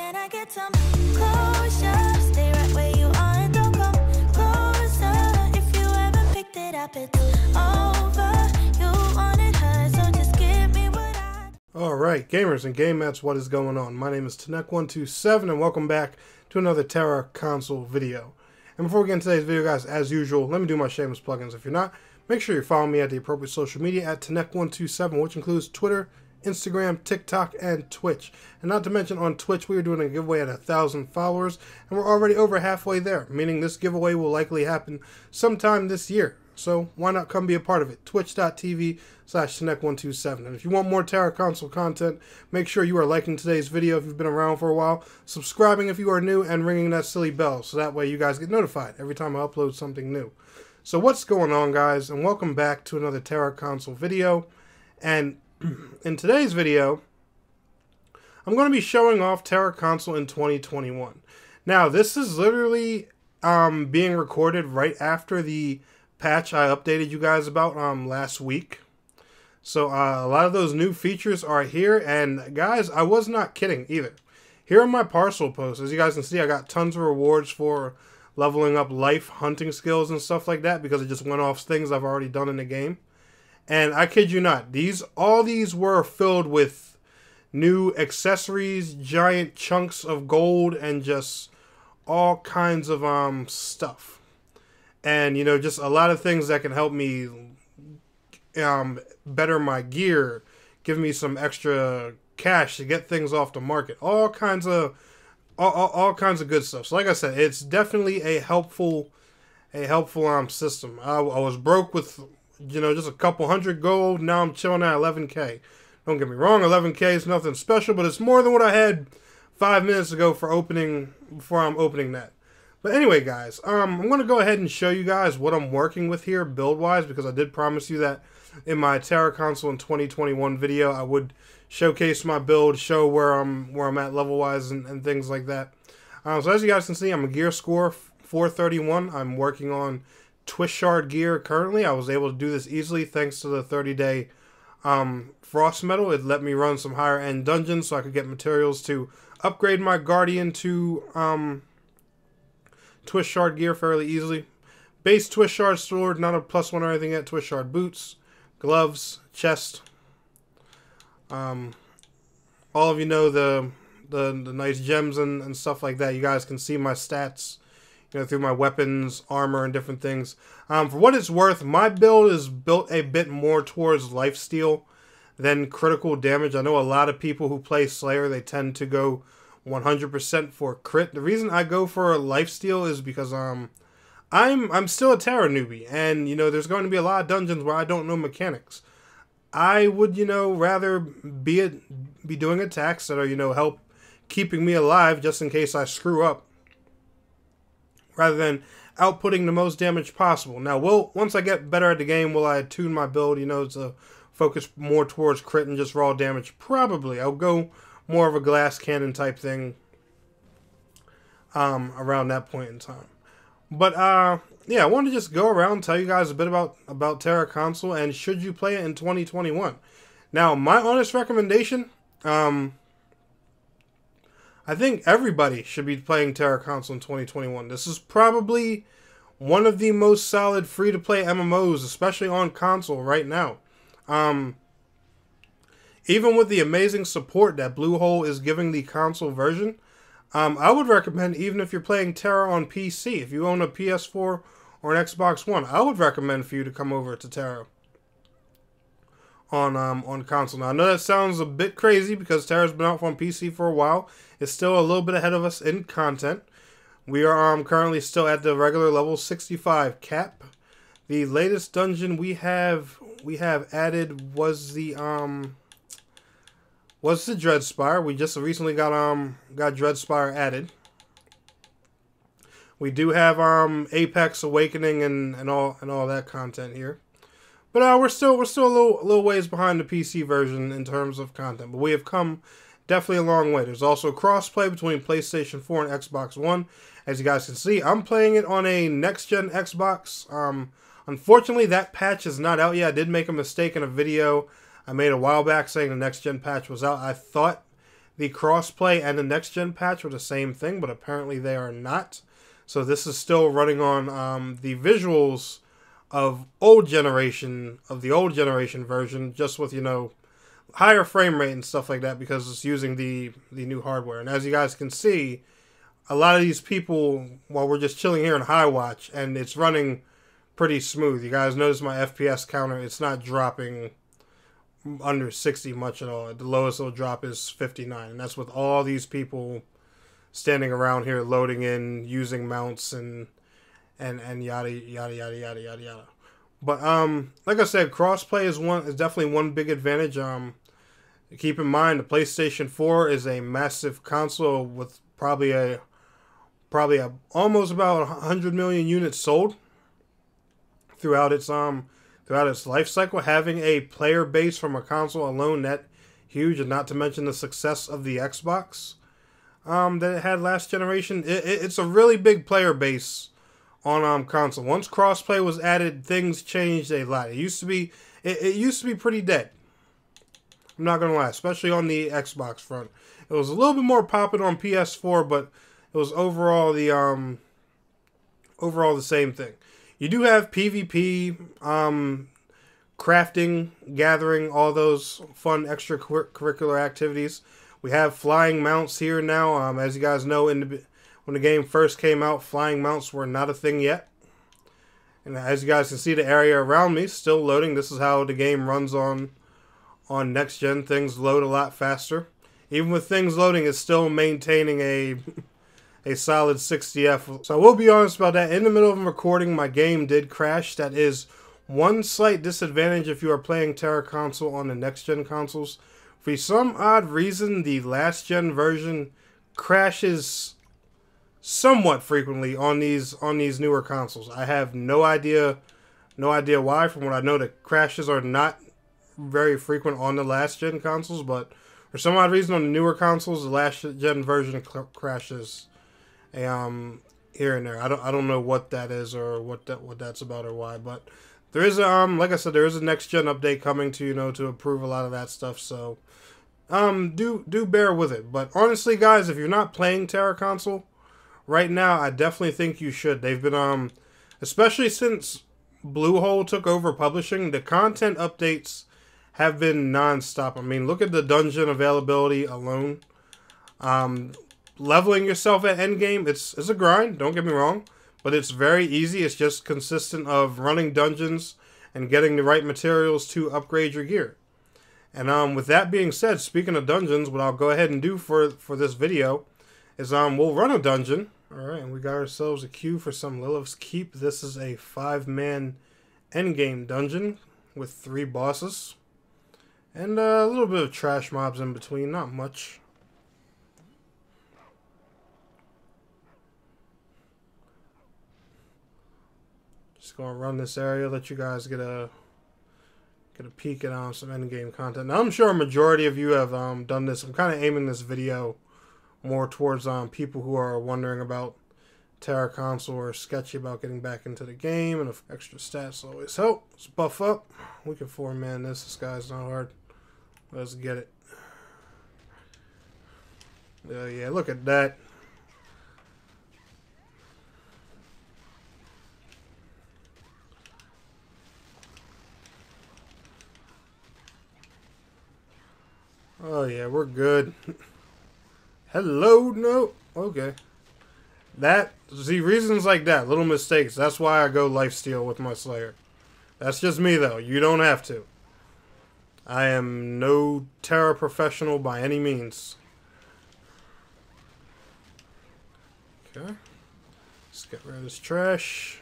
Can I get some closure? Stay right where you are and don't come closer. If you haven't picked it up, it's over. You wanted her, so just give me what I... Alright, gamers and game mats, what is going on? My name is Tera127 and welcome back to another Tera Console video. And before we get into today's video, guys, as usual, let me do my shameless plugins. If you're not, make sure you're following me at the appropriate social media at Tera127, which includes Twitter, Instagram, TikTok, and Twitch. And not to mention on Twitch, we are doing a giveaway at 1,000 followers, and we're already over halfway there, meaning this giveaway will likely happen sometime this year. So why not come be a part of it? Twitch.tv/Tera127. And if you want more Tera Console content, make sure you are liking today's video if you've been around for a while, subscribing if you are new, and ringing that silly bell so that way you guys get notified every time I upload something new. So what's going on, guys, and welcome back to another Tera Console video. And in today's video, I'm going to be showing off Tera Console in 2021. Now, this is literally being recorded right after the patch I updated you guys about last week. So a lot of those new features are here, and guys, I was not kidding either. Here on my parcel post, as you guys can see, I got tons of rewards for leveling up life, hunting skills, and stuff like that because it just went off things I've already done in the game. And I kid you not, all these were filled with new accessories, giant chunks of gold, and just all kinds of stuff. And, you know, just a lot of things that can help me better my gear, give me some extra cash to get things off the market. All kinds of good stuff. So like I said, it's definitely a helpful system. I was broke with, you know, just a couple hundred gold. Now I'm chilling at 11K. Don't get me wrong, 11K is nothing special, but it's more than what I had 5 minutes ago before I'm opening that. But anyway, guys, I'm going to go ahead and show you guys what I'm working with here build-wise, because I did promise you that in my Tera Console in 2021 video, I would showcase my build, show where I'm at level-wise and things like that. So as you guys can see, I'm a gear score 431. I'm working on twist shard gear currently. I was able to do this easily thanks to the 30-day frost metal. It let me run some higher end dungeons so I could get materials to upgrade my guardian to twist shard gear fairly easily. Base twist shard sword, not a +1 or anything yet. Twist shard boots, gloves, chest. All of you know the nice gems and stuff like that. You guys can see my stats, you know, through my weapons, armor, and different things. For what it's worth, my build is built a bit more towards lifesteal than critical damage. I know a lot of people who play Slayer, they tend to go 100% for crit. The reason I go for a lifesteal is because I'm still a Tera newbie, and you know, there's going to be a lot of dungeons where I don't know mechanics. I would, you know, rather be doing attacks that are, you know, help keeping me alive just in case I screw up, rather than outputting the most damage possible. Now, once I get better at the game, will I tune my build, you know, to focus more towards crit and just raw damage? Probably. I'll go more of a glass cannon type thing around that point in time. But yeah, I wanted to just go around and tell you guys a bit about Tera Console and should you play it in 2021. Now, my honest recommendation, I think everybody should be playing Tera Console in 2021. This is probably one of the most solid free-to-play MMOs, especially on console right now. Even with the amazing support that Bluehole is giving the console version, I would recommend, even if you're playing Tera on PC, if you own a PS4 or an Xbox One, I would recommend for you to come over to Tera on console. Now, I know that sounds a bit crazy because Tera's been out on PC for a while. It's still a little bit ahead of us in content. We are currently still at the regular level 65 cap. The latest dungeon we have added was the Dreadspire. We just recently got Dreadspire added. We do have Apex Awakening and all that content here. But we're still a little ways behind the PC version in terms of content. But we have come definitely a long way. There's also crossplay between PlayStation 4 and Xbox One. As you guys can see, I'm playing it on a next-gen Xbox. Unfortunately, that patch is not out yet. I did make a mistake in a video I made a while back saying the next-gen patch was out. I thought the crossplay and the next gen patch were the same thing, but apparently they are not. So this is still running on the visuals of the old generation version, just with, you know, higher frame rate and stuff like that, because it's using the new hardware. And as you guys can see, a lot of these people, while we're just chilling here in high watch, and it's running pretty smooth. You guys notice my FPS counter, it's not dropping under 60 much at all. The lowest it'll drop is 59, and that's with all these people standing around here loading in, using mounts and yada yada yada yada yada yada. But like I said, crossplay is definitely one big advantage. Keep in mind the PlayStation 4 is a massive console with probably almost about 100 million units sold throughout its life cycle. Having a player base from a console alone, that huge, and not to mention the success of the Xbox that it had last generation. It's a really big player base on console. Once crossplay was added, things changed a lot. It used to be pretty dead. I'm not gonna lie, especially on the Xbox front. It was a little bit more popping on PS4, but it was overall the same thing. You do have PvP, crafting, gathering, all those fun extracurricular activities. We have flying mounts here now. As you guys know, when the game first came out, flying mounts were not a thing yet. And as you guys can see, the area around me still loading. This is how the game runs on next gen. Things load a lot faster. Even with things loading, it's still maintaining a solid 60 FPS. So I will be honest about that. In the middle of recording, my game did crash. That is one slight disadvantage if you are playing Tera Console on the next gen consoles. For some odd reason, the last gen version crashes somewhat frequently on these newer consoles. I have no idea why. From what I know, the crashes are not very frequent on the last gen consoles, but for some odd reason on the newer consoles, the last gen version crashes here and there. I don't know what that is or what that's about or why, but there is like I said, there is a next gen update coming to improve a lot of that stuff. So do bear with it. But honestly, guys, if you're not playing Tera Console right now, I definitely think you should. They've been especially since Bluehole took over publishing, the content updates have been non-stop. I mean, look at the dungeon availability alone. Leveling yourself at Endgame, it's a grind, don't get me wrong, but it's very easy. It's just consistent of running dungeons and getting the right materials to upgrade your gear. And with that being said, speaking of dungeons, what I'll go ahead and do for this video is we'll run a dungeon. Alright, and we got ourselves a queue for some Lilith's Keep. This is a 5-man endgame dungeon with 3 bosses. And a little bit of trash mobs in between, not much. Just gonna run this area, let you guys get a peek at some endgame content. Now I'm sure a majority of you have done this. I'm kind of aiming this video more towards people who are wondering about Tera Console or sketchy about getting back into the game, and if extra stats always help. Let's buff up. We can 4-man this. This guy's not hard. Let's get it. Yeah, look at that. Oh yeah, we're good. Hello, no, okay. See, reasons like that, little mistakes. That's why I go lifesteal with my Slayer. That's just me though. You don't have to. I am no Tera professional by any means. Okay. Let's get rid of this trash.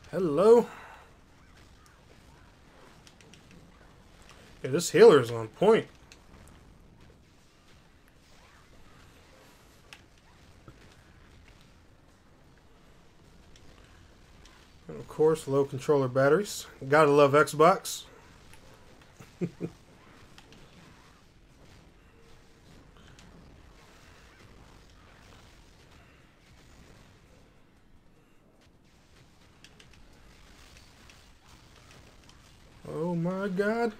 Hello. Yeah, this healer's on point. And of course, low controller batteries. Gotta love Xbox. Oh my god.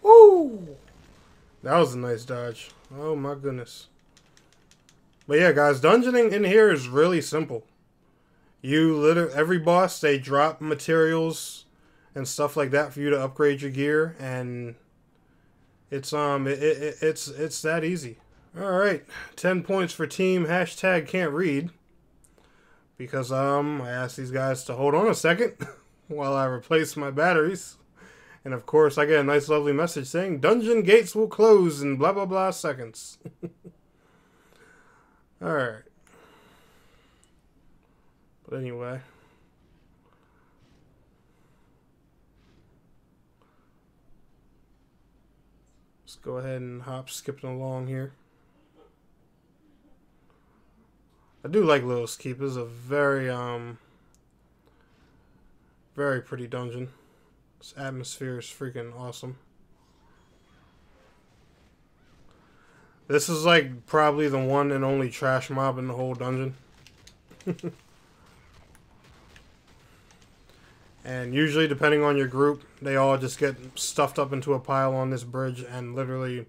Woo! That was a nice dodge. Oh my goodness. But yeah, guys, dungeoning in here is really simple. Every boss, they drop materials and stuff like that for you to upgrade your gear, and it's it's that easy. All right, 10 points for team hashtag can't read, because I asked these guys to hold on a second while I replace my batteries. And of course, I get a nice, lovely message saying dungeon gates will close in blah, blah, blah seconds. Alright. But anyway. Let's go ahead and skipping along here. I do like Lil's Keep. This is a very, very pretty dungeon. This atmosphere is freaking awesome. This is like probably the one and only trash mob in the whole dungeon. And usually, depending on your group, they all just get stuffed up into a pile on this bridge, and literally,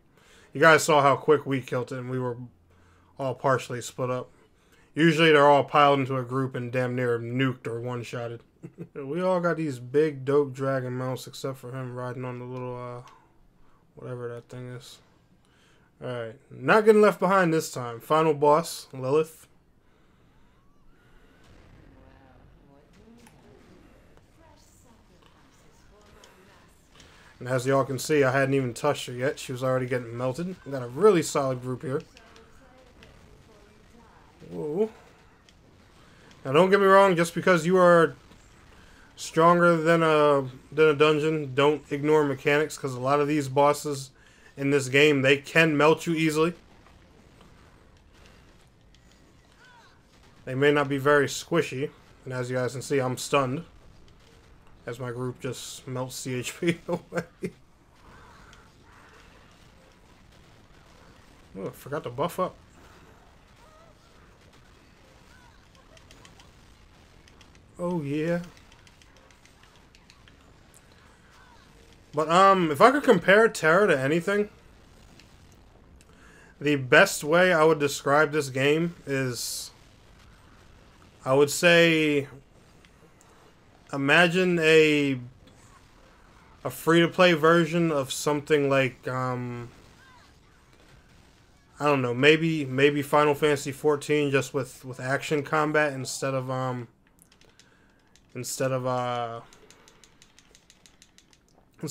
you guys saw how quick we killed it, and we were all partially split up. Usually, they're all piled into a group and damn near nuked or one-shotted. We all got these big, dope dragon mounts, except for him riding on the little, whatever that thing is. Alright, not getting left behind this time. Final boss, Lilith. And as y'all can see, I hadn't even touched her yet. She was already getting melted. We got a really solid group here. Whoa. Now don't get me wrong, just because you are stronger than a dungeon, don't ignore mechanics, because a lot of these bosses in this game, they can melt you easily. They may not be very squishy, and as you guys can see, I'm stunned as my group just melts CHP away. Oh, I forgot to buff up. Oh yeah. But if I could compare Tera to anything, the best way I would describe this game is, I would say, imagine a free-to-play version of something like I don't know, maybe Final Fantasy 14, just with action combat instead of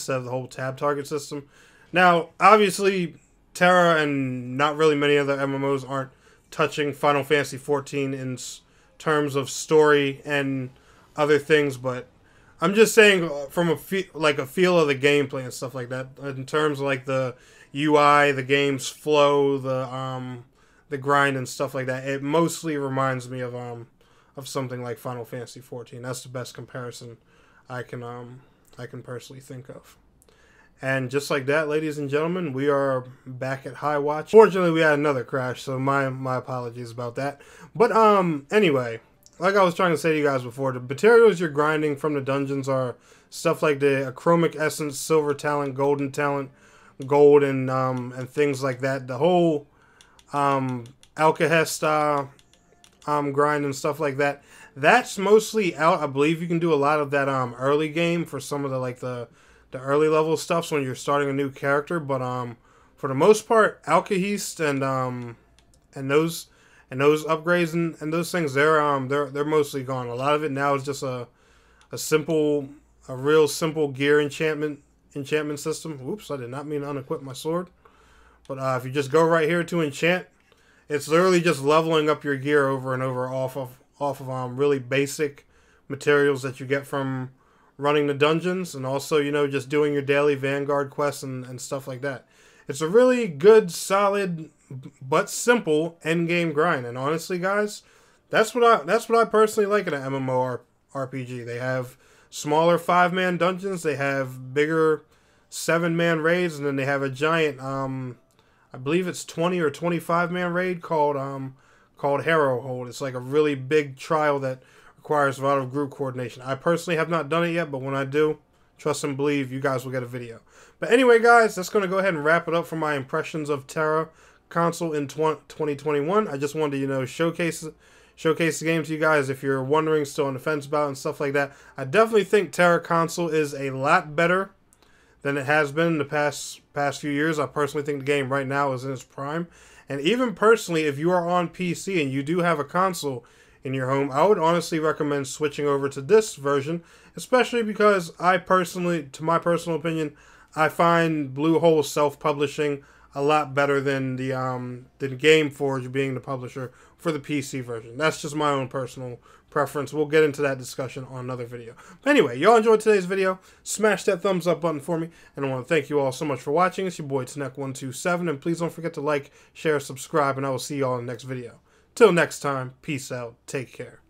the whole tab target system. Now, obviously, Tera and not really many other MMOs aren't touching Final Fantasy 14 in terms of story and other things, but I'm just saying from a feel of the gameplay and stuff like that, in terms of like the UI, the game's flow, the grind and stuff like that. It mostly reminds me of something like Final Fantasy 14. That's the best comparison I can personally think of. And just like that, ladies and gentlemen, we are back at High Watch. Fortunately, we had another crash, so my apologies about that. But anyway, like I was trying to say to you guys before, the materials you're grinding from the dungeons are stuff like the achromic essence, silver talent, golden talent, gold, and things like that. The whole Alkahest grind and stuff like that. That's mostly out. I believe you can do a lot of that early game for some of the early level stuff when you're starting a new character. But for the most part, Alkahest and those upgrades and those things, they're mostly gone. A lot of it now is just a real simple gear enchantment system. Oops, I did not mean to unequip my sword. But if you just go right here to enchant, it's literally just leveling up your gear over and over off of really basic materials that you get from running the dungeons, and also, just doing your daily Vanguard quests and stuff like that. It's a really good, solid, but simple endgame grind. And honestly, guys, that's what I personally like in an MMORPG. They have smaller 5-man dungeons. They have bigger 7-man raids, and then they have a giant, I believe it's 20 or 25-man raid called Harrow Hold. It's like a really big trial that requires a lot of group coordination. I personally have not done it yet, but when I do, trust and believe, you guys will get a video. But anyway, guys, that's going to go ahead and wrap it up for my impressions of Tera Console in 2021. I just wanted to, showcase the game to you guys if you're wondering, still on the fence about it and stuff like that. I definitely think Tera Console is a lot better than it has been in the past few years. I personally think the game right now is in its prime. And even personally, if you are on PC and you do have a console in your home, I would honestly recommend switching over to this version, especially because to my personal opinion, I find Bluehole self-publishing a lot better than the GameForge being the publisher for the PC version. That's just my own personal preference. We'll get into that discussion on another video. But anyway, y'all enjoyed today's video. Smash that thumbs up button for me. And I want to thank you all so much for watching. It's your boy Tnek127. And please don't forget to like, share, subscribe, and I will see y'all in the next video. Till next time, peace out. Take care.